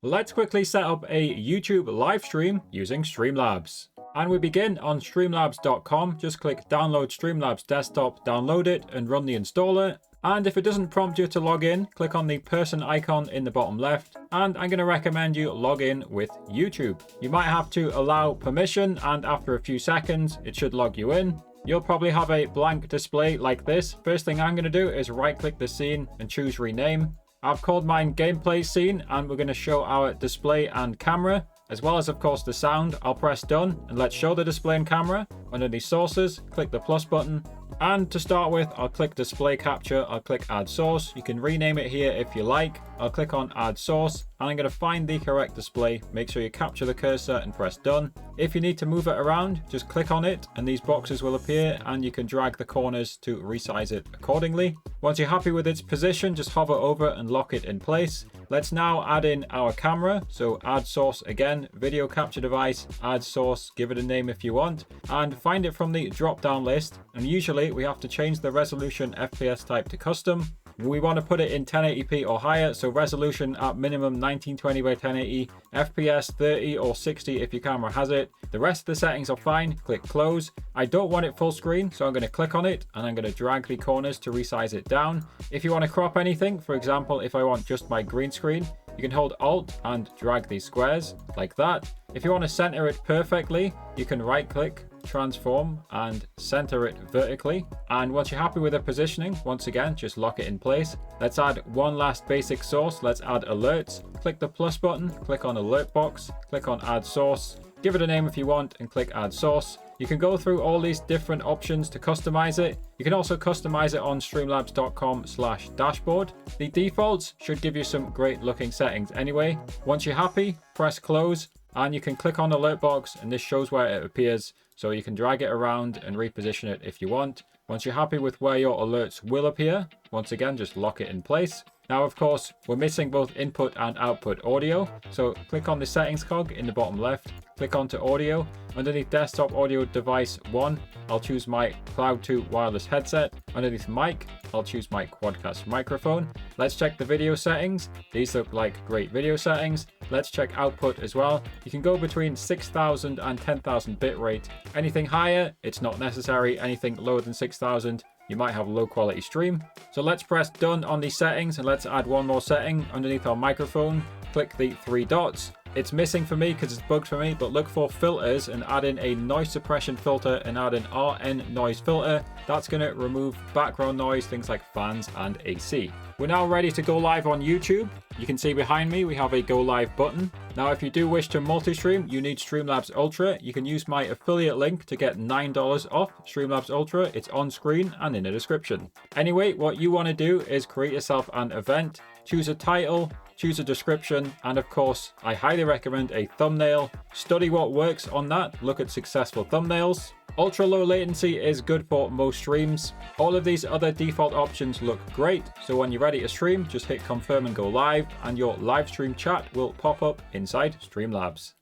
Let's quickly set up a YouTube live stream using Streamlabs. And we begin on streamlabs.com. Just click download Streamlabs Desktop, download it and run the installer. And if it doesn't prompt you to log in, click on the person icon in the bottom left. And I'm going to recommend you log in with YouTube. You might have to allow permission, and after a few seconds, it should log you in. You'll probably have a blank display like this. First thing I'm going to do is right click the scene and choose rename. I've called mine gameplay scene, and we're going to show our display and camera, as well as of course the sound. I'll press done and let's show the display and camera. Under the sources, click the plus button. And to start with, I'll click display capture, I'll click add source. You can rename it here if you like. I'll click on add source and I'm going to find the correct display. Make sure you capture the cursor and press done. If you need to move it around, just click on it and these boxes will appear and you can drag the corners to resize it accordingly. Once you're happy with its position, just hover over and lock it in place. Let's now add in our camera. So add source again, video capture device, add source, give it a name if you want, and find it from the drop down list. And usually we have to change the resolution FPS type to custom. We want to put it in 1080p or higher, so resolution at minimum 1920 by 1080, FPS 30 or 60 if your camera has it. The rest of the settings are fine. Click close. I don't want it full screen, so I'm going to click on it and I'm going to drag the corners to resize it down. If you want to crop anything, for example, if I want just my green screen, you can hold Alt and drag these squares like that. If you want to center it perfectly, you can right click, transform and center it vertically. And once you're happy with the positioning, once again, just lock it in place. Let's add one last basic source. Let's add alerts. Click the plus button, click on alert box, click on add source, give it a name if you want and click add source. You can go through all these different options to customize it. You can also customize it on streamlabs.com/dashboard. The defaults should give you some great looking settings anyway. Once you're happy, press close and you can click on alert box and this shows where it appears. So you can drag it around and reposition it if you want. Once you're happy with where your alerts will appear, once again, just lock it in place. Now, of course, we're missing both input and output audio. So click on the settings cog in the bottom left, click onto audio. Underneath desktop audio device 1, I'll choose my Cloud 2 wireless headset. Underneath mic, I'll choose my quadcast microphone. Let's check the video settings. These look like great video settings. Let's check output as well. You can go between 6,000 and 10,000 bitrate. Anything higher, it's not necessary. Anything lower than 6,000, you might have a low quality stream. So let's press done on these settings and let's add one more setting. Underneath our microphone, click the three dots. It's missing for me because it's bugged for me, but look for filters and add in a noise suppression filter and add an RN noise filter. That's going to remove background noise, things like fans and AC. We're now ready to go live on YouTube. You can see behind me, we have a go live button. Now, if you do wish to multi-stream, you need Streamlabs Ultra. You can use my affiliate link to get $9 off Streamlabs Ultra. It's on screen and in the description. Anyway, what you want to do is create yourself an event, choose a title, choose a description, and of course, I highly recommend a thumbnail. Study what works on that, look at successful thumbnails. Ultra low latency is good for most streams. All of these other default options look great, so when you're ready to stream, just hit confirm and go live, and your live stream chat will pop up inside Streamlabs.